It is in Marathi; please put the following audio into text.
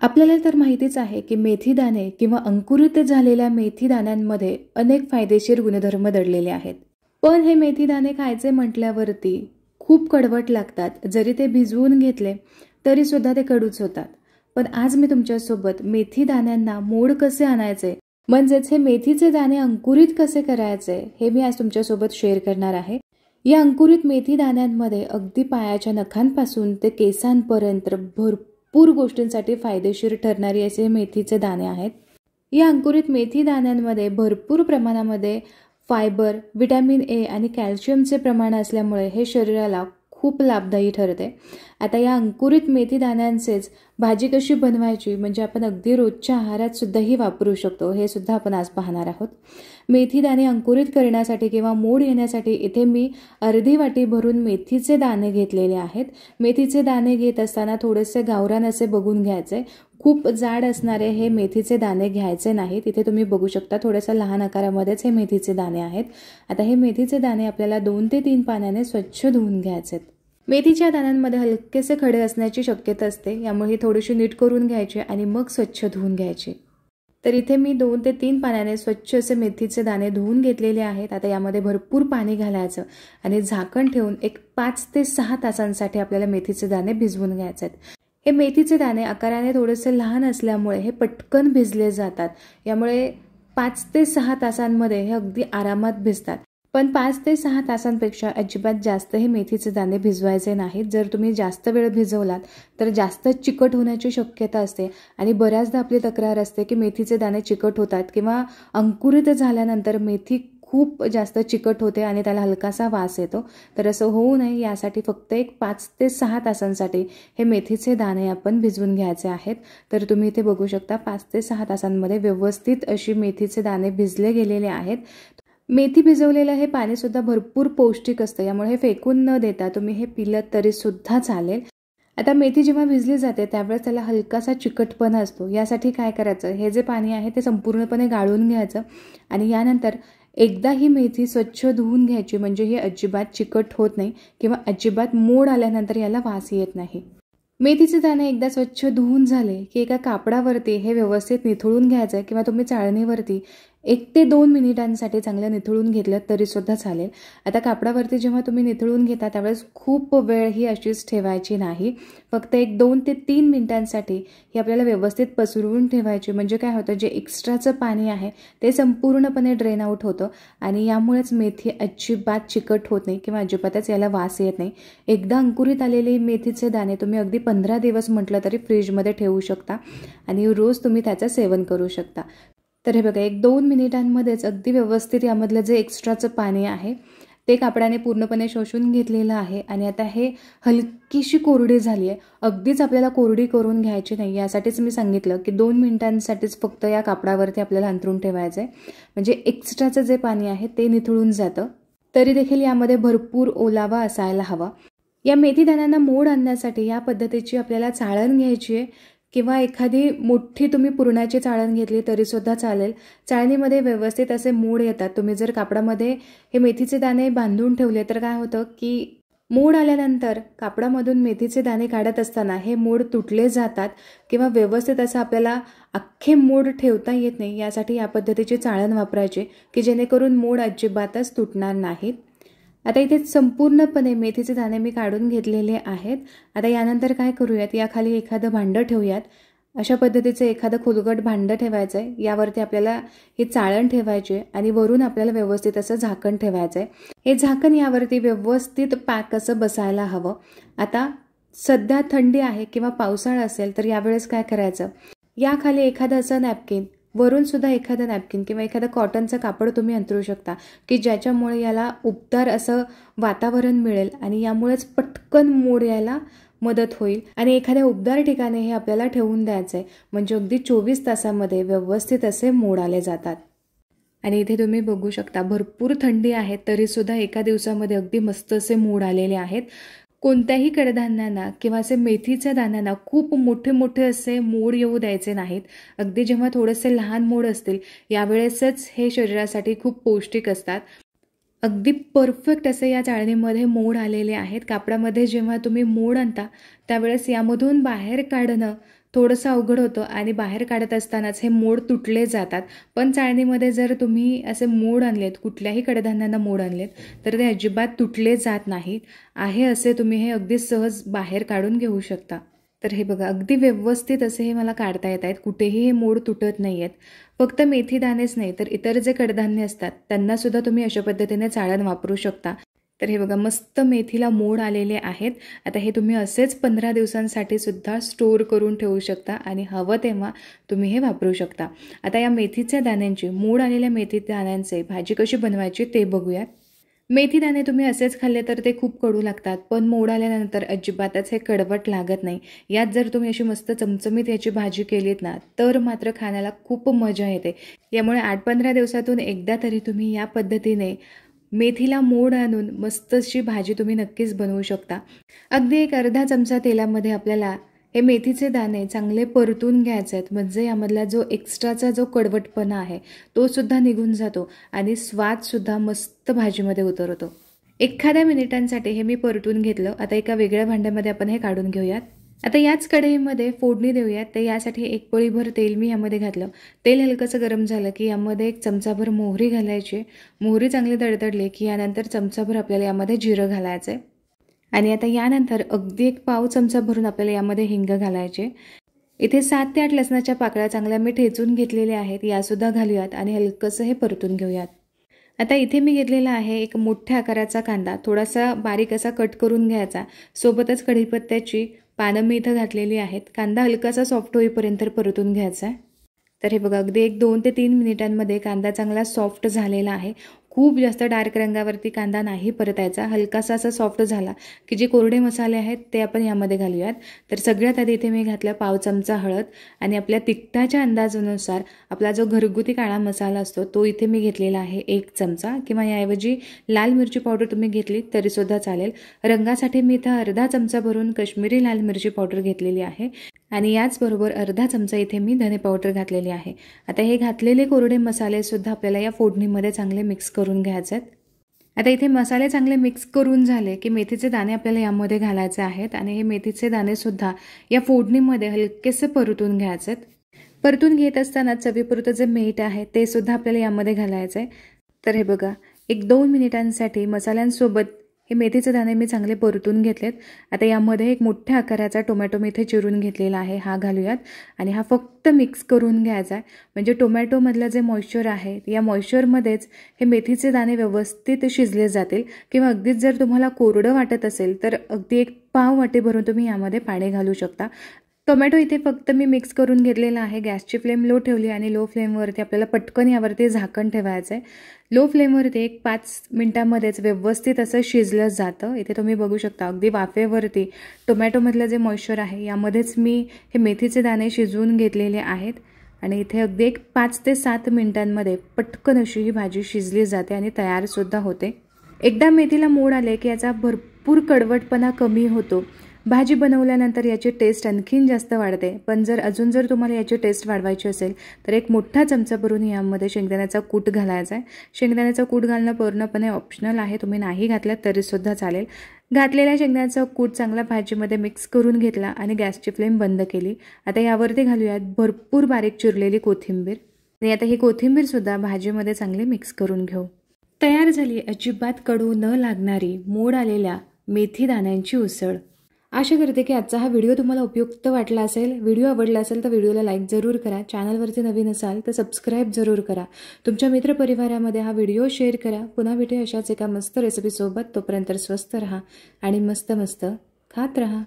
आपल्याला तर माहितीच आहे की मेथी दाणे किंवा अंकुरित झालेल्या मेथी दाण्यांमध्ये अनेक फायदेशीर गुणधर्म दडलेले आहेत. पण हे मेथी दाणे खायचे म्हटल्यावरती खूप कडवट लागतात. जरी ते भिजवून घेतले तरी सुद्धा ते कडूच होतात. पण आज मी तुमच्यासोबत मेथी दाण्यांना मोड कसे आणायचे, म्हणजेच हे मेथीचे दाणे अंकुरित कसे करायचे, हे मी आज तुमच्यासोबत शेअर करणार आहे. या अंकुरित मेथी दाण्यांमध्ये अगदी पायाच्या नखांपासून ते केसांपर्यंत भरपूर गोष्टींसाठी फायदेशीर ठरणारे असे मेथीचे दाणे आहेत. या अंकुरित मेथी दाण्यांमध्ये भरपूर प्रमाणामध्ये फायबर, व्हिटॅमिन ए आणि कॅल्शियमचे प्रमाण असल्यामुळे हे शरीराला खूप लाभदायी ठरते. आता या अंकुरित मेथी दाण्यांचेच भाजी कशी बनवायची, म्हणजे आपण अगदी रोजच्या आहारात सुद्धाही वापरू शकतो, हे सुद्धा आपण आज पाहणार आहोत. मेथी दाणे अंकुरित करण्यासाठी किंवा मोड येण्यासाठी इथे मी अर्धी वाटी भरून मेथीचे दाणे घेतलेले आहेत. मेथीचे दाणे घेत असताना थोडेसे गावरान असे बघून घ्यायचे. खूप जाड असणारे हे मेथीचे दाणे घ्यायचे नाहीत. इथे तुम्ही बघू शकता थोड्याशा लहान आकारामध्येच हे मेथीचे दाणे आहेत. आता हे मेथीचे दाणे आपल्याला 2 ते 3 पाण्याने स्वच्छ धुवून घ्यायचे. मेथीच्या दाण्यांमध्ये हलकेसे खडे असण्याची शक्यता असते, यामुळे थोडीशी नीट करून घ्यायची आणि मग स्वच्छ धुवून घ्यायची. तर इथे मी 2 ते 3 पाण्याने स्वच्छ असे मेथीचे दाणे धुवून घेतलेले आहेत. आता यामध्ये भरपूर पाणी घालायचं आणि झाकण ठेवून एक 5 ते 6 तासांसाठी आपल्याला मेथीचे दाणे भिजवून घ्यायचे आहेत. हे मेथीचे दाणे आकाराने थोडेसे लहान असल्यामुळे हे पटकन भिजले जातात. यामुळे 5 ते 6 तासांमध्ये हे अगदी आरामात भिजतात. पण 5 ते 6 तासांपेक्षा अजिबात जास्त हे मेथीचे दाणे भिजवायचे नाहीत. जर तुम्ही जास्त वेळ भिजवलात तर जास्त चिकट होण्याची शक्यता असते आणि बऱ्याचदा आपली तक्रार असते की मेथीचे दाणे चिकट होतात किंवा अंकुरित झाल्यानंतर मेथी खूप जास्त चिकट होते आणि त्याला हलकासा वास येतो. तर असं होऊ नये यासाठी फक्त एक 5 ते 6 तासांसाठी हे मेथीचे दाणे आपण भिजवून घ्यायचे आहेत. तर तुम्ही इथे बघू शकता 5 ते 6 तासांमध्ये व्यवस्थित अशी मेथीचे दाणे भिजले गेलेले आहेत. मेथी भिजवलेलं हे पाणी सुद्धा भरपूर पौष्टिक असतं, यामुळे हे फेकून न देता तुम्ही हे पिलं तरी सुद्धा चालेल. आता मेथी जेव्हा भिजली जाते त्यावेळेस त्याला हलकासा चिकटपणा असतो. यासाठी काय करायचं, हे जे पाणी आहे ते संपूर्णपणे गाळून घ्यायचं आणि यानंतर एकदा ही मेथी स्वच्छ धुवून घ्यायची, म्हणजे हे अजिबात चिकट होत नाही किंवा अजिबात मोड आल्यानंतर याला वास येत नाही. मेथीचे दाणे एकदा स्वच्छ धुवून झाले की एका कापडावरती हे व्यवस्थित निथळून घ्यायचं किंवा तुम्ही चाळणीवरती 1 ते 2 मिनिटांसाठी चांगलं निथळून घेतलं तरी सुद्धा चालेल. आता कापडावरती जेव्हा तुम्ही निथळून घेता त्यावेळेस खूप वेळ ही अशीच ठेवायची नाही. फक्त 2 ते 3 मिनिटांसाठी ही आपल्याला व्यवस्थित पसरवून ठेवायची. म्हणजे काय होतं, जे एक्स्ट्राचं पाणी आहे ते संपूर्णपणे ड्रेन आउट होतं आणि यामुळेच मेथी अजिबात चिकट होत नाही किंवा अजिबातच याला वास येत नाही. एकदा अंकुरित आलेले मेथीचे दाणे तुम्ही अगदी 15 दिवस म्हटलं तरी फ्रीजमध्ये ठेवू शकता आणि रोज तुम्ही त्याचं सेवन करू शकता. तर हे बघा 1-2 मिनिटांमध्येच अगदी व्यवस्थित यामधलं जे एक्स्ट्राचं पाणी आहे ते कापडाने पूर्णपणे शोषून घेतलेलं आहे आणि आता हे हलकीशी कोरडी झाली आहे. अगदीच आपल्याला कोरडी करून घ्यायची नाही, यासाठीच मी सांगितलं की 2 मिनिटांसाठीच फक्त या कापडावरती आपल्याला अंथरून ठेवायचं आहे, म्हणजे एक्स्ट्राचं जे पाणी आहे ते निथळून जातं. तरी देखील यामध्ये भरपूर ओलावा असायला हवा. या मेथी दाण्यांना मोड आणण्यासाठी या पद्धतीची आपल्याला चाळण घ्यायची आहे किंवा एखादी मोठी तुम्ही पुरणाची चाळण घेतली तरी सुद्धा चालेल. चाळणीमध्ये व्यवस्थित असे मोड येतात. तुम्ही जर कापडामध्ये हे मेथीचे दाणे बांधून ठेवले तर काय होतं की मोड आल्यानंतर कापडामधून मेथीचे दाणे काढत असताना हे मोड तुटले जातात किंवा व्यवस्थित असं आपल्याला अख्खे मोड ठेवता येत नाही. यासाठी या पद्धतीची चाळण वापरायची की जेणेकरून मोड अजिबातच तुटणार नाहीत. आता इथे संपूर्णपणे मेथीचे दाणे मी काढून घेतलेले आहेत. आता यानंतर काय करूयात, याखाली एखादं भांडं ठेवूयात. अशा पद्धतीचं एखादं खोलगट भांडं ठेवायचं आहे. यावरती आपल्याला ही चाळण ठेवायची आणि वरून आपल्याला व्यवस्थित असं झाकण ठेवायचं आहे. हे झाकण यावरती व्यवस्थित पॅक असं बसायला हवं. आता सध्या थंडी आहे किंवा पावसाळा असेल तर यावेळेस काय करायचं, याखाली एखादं असं नॅपकिन, वरून सुद्धा एखादं नॅपकिन किंवा एखादं कॉटनचं कापड तुम्ही अंथरू शकता की ज्याच्यामुळे याला उबदार असं वातावरण मिळेल आणि यामुळेच पटकन मोड यायला मदत होईल. आणि एखाद्या उबदार ठिकाणी हे आपल्याला ठेवून द्यायचं आहे, म्हणजे अगदी 24 तासामध्ये व्यवस्थित असे मोड आले जातात. आणि इथे तुम्ही बघू शकता भरपूर थंडी आहे तरी सुद्धा एका दिवसामध्ये अगदी मस्त असे मोड आलेले आहेत. कोणत्याही कडधान्यांना किंवा असे मेथीच्या दाण्यांना खूप मोठे मोठे असे मोड येऊ द्यायचे नाहीत. अगदी जेव्हा थोडेसे लहान मोड असतील यावेळेसच हे शरीरासाठी खूप पौष्टिक असतात. अगदी परफेक्ट असे या चाळणीमध्ये मोड आलेले आहेत. कापडामध्ये जेव्हा तुम्ही मोड आणता त्यावेळेस यामधून बाहेर काढणं थोडंसं अवघड होतं आणि बाहेर काढत असतानाच हे मोड तुटले जातात. पण चाळणीमध्ये जर तुम्ही असे मोड आणलेत, कुठल्याही कडधान्यांना मोड आणलेत, तर ते अजिबात तुटले जात नाहीत. आहे असे तुम्ही हे अगदी सहज बाहेर काढून घेऊ शकता. तर हे बघा, अगदी व्यवस्थित असे हे मला काढता येत आहेत. कुठेही हे मोड तुटत नाही आहेत. फक्त मेथी दाणेच नाही तर इतर जे कडधान्य असतात त्यांनासुद्धा तुम्ही अशा पद्धतीने चाळण वापरू शकता. तर हे बघा, मस्त मेथीला मोड आलेले आहेत. आता हे तुम्ही असेच 15 दिवसांसाठी सुद्धा स्टोअर करून ठेवू शकता आणि हवं तेव्हा तुम्ही हे वापरू शकता. आता या मेथीच्या दाण्यांची, मोड आलेल्या मेथी दाण्यांचे भाजी कशी बनवायची ते बघूयात. मेथी दाणे तुम्ही असेच खाल्ले तर ते खूप कडू लागतात, पण मोड आल्यानंतर अजिबातच हे कडवट लागत नाही. यात जर तुम्ही अशी मस्त चमचमीत याची भाजी केलीत ना, तर मात्र खाण्याला खूप मजा येते. यामुळे 8-15 दिवसातून एकदा तरी तुम्ही या पद्धतीने मेथीला मोड आणून मस्त अशी भाजी तुम्ही नक्कीच बनवू शकता. अगदी एक अर्धा चमचा तेलामध्ये आपल्याला हे मेथीचे दाणे चांगले परतून घ्यायचे आहेत, म्हणजे यामधला जो एक्स्ट्राचा जो कडवटपणा आहे तो सुद्धा निघून जातो आणि स्वादसुद्धा मस्त भाजीमध्ये उतरतो. एखाद्या मिनिटांसाठी हे मी परतून घेतलं. आता एका वेगळ्या भांड्यामध्ये आपण हे काढून घेऊयात. आता याच कढईमध्ये फोडणी देऊयात. तर यासाठी एक पळीभर तेल मी यामध्ये घातलं. तेल हलकंसं गरम झालं की यामध्ये एक चमचाभर मोहरी घालायची. मोहरी चांगली तडतडली की यानंतर चमचाभर आपल्याला यामध्ये जिरं घालायचं आहे आणि आता यानंतर अगदी एक पाव चमचा भरून आपल्याला यामध्ये हिंग घालायचे. इथे 7 ते 8 लसणाच्या पाकळ्या चांगल्या मी ठेचून घेतलेल्या आहेत, यासुद्धा घालूयात आणि हलकंसं हे परतून घेऊयात. आता इथे मी घेतलेला आहे एक मोठ्या आकाराचा कांदा, थोडासा बारीक असा कट करून घ्यायचा. सोबतच कढीपत्त्याची पानं मी इथं घातलेली आहेत. कांदा हलकासा सॉफ्ट होईपर्यंत परतून घ्यायचा आहे. तर हे बघा, अगदी एक 2 ते 3 मिनिटांमध्ये कांदा चांगला सॉफ्ट झालेला आहे. खूप जास्त डार्क रंगावरती कांदा नाही परतायचा. हलकासा असा सॉफ्ट झाला की जे कोरडे मसाले आहेत ते आपण यामध्ये घालूयात. तर सगळ्यात आधी इथे मी घातलं पाव चमचा हळद आणि आपल्या तिखटाच्या अंदाजानुसार आपला जो घरगुती काळा मसाला असतो तो इथे मी घेतलेला आहे 1 चमचा, किंवा याऐवजी लाल मिरची पावडर तुम्ही घेतली तरीसुद्धा चालेल. रंगासाठी मी इथं अर्धा चमचा भरून काश्मीरी लाल मिरची पावडर घेतलेली आहे आणि याचबरोबर अर्धा चमचा इथे मी धने पावडर घातलेली आहे. आता हे घातलेले कोरडे मसाले सुद्धा आपल्याला या फोडणीमध्ये चांगले मिक्स करून घ्यायचे आहेत. आता इथे मसाले चांगले मिक्स करून झाले की मेथीचे दाणे आपल्याला यामध्ये घालायचे आहेत आणि हे मेथीचे दाणे सुद्धा या फोडणीमध्ये हलकेसे परतून घ्यायचे आहेत. परतून घेत असताना चवीपुरतं जे मीठ आहे ते सुद्धा आपल्याला यामध्ये घालायचं आहे. तर हे बघा, एक 2 मिनिटांसाठी मसाल्यांसोबत हे मेथीचे दाणे मी चांगले परतून घेतलेत. आता यामध्ये एक मोठ्या आकाराचा टोमॅटो मी इथे चिरून घेतलेला आहे, हा घालूयात आणि हा फक्त मिक्स करून घ्यायचा आहे. म्हणजे टोमॅटोमधलं जे मॉइश्चर आहे या मॉइश्चरमध्येच हे मेथीचे दाणे व्यवस्थित शिजले जातील. किंवा अगदीच जर तुम्हाला कोरडं वाटत असेल तर अगदी एक पाव वाटी भरून तुम्ही यामध्ये पाणी घालू शकता. टोमॅटो इथे फक्त मी मिक्स करून घेतलेला आहे. गॅसची फ्लेम लो ठेवली आणि लो फ्लेमवरती आपल्याला पटकन यावरती झाकण ठेवायचं आहे. लो फ्लेमवरती एक 5 मिनिटांमध्येच व्यवस्थित असं शिजलं जातं. इथे तुम्ही बघू शकता अगदी वाफेवरती टोमॅटोमधलं जे मॉइश्चर आहे यामध्येच मी हे मेथीचे दाणे शिजवून घेतलेले आहेत आणि इथे अगदी एक 5 ते 7 मिनिटांमध्ये पटकन अशी ही भाजी शिजली जाते आणि तयारसुद्धा होते. एकदा मेथीला मोड आले की याचा भरपूर कडवटपणा कमी होतो. भाजी बनवल्यानंतर याची टेस्ट आणखीन जास्त वाढते. पण अजून जर तुम्हाला याची टेस्ट वाढवायची असेल तर एक मोठा चमचा भरून यामध्ये शेंगदाण्याचा कूट घालायचा आहे. शेंगदाण्याचा कूट घालणं पूर्णपणे ऑप्शनल आहे, तुम्ही नाही घातलात तरीसुद्धा चालेल. घातलेल्या शेंगदाण्याचा कूट चांगला भाजीमध्ये मिक्स करून घेतला आणि गॅसची फ्लेम बंद केली. आता यावरती घालूयात भरपूर बारीक चिरलेली कोथिंबीर आणि आता ही कोथिंबीरसुद्धा भाजीमध्ये चांगली मिक्स करून घेऊ. तयार झाली अजिबात कडू न लागणारी मोड आलेल्या मेथी दाण्यांची उसळ. आशा करते की आजचा हा व्हिडिओ तुम्हाला उपयुक्त वाटला असेल. व्हिडिओ आवडला असेल तर व्हिडिओला लाईक जरूर करा. चॅनलवरती नवीन असाल तर सबस्क्राईब जरूर करा. तुमच्या मित्रपरिवारामध्ये हा व्हिडिओ शेअर करा. पुन्हा भेटूया अशाच एका मस्त रेसिपीसोबत. तोपर्यंत स्वस्थ रहा आणि मस्त मस्त खात रहा.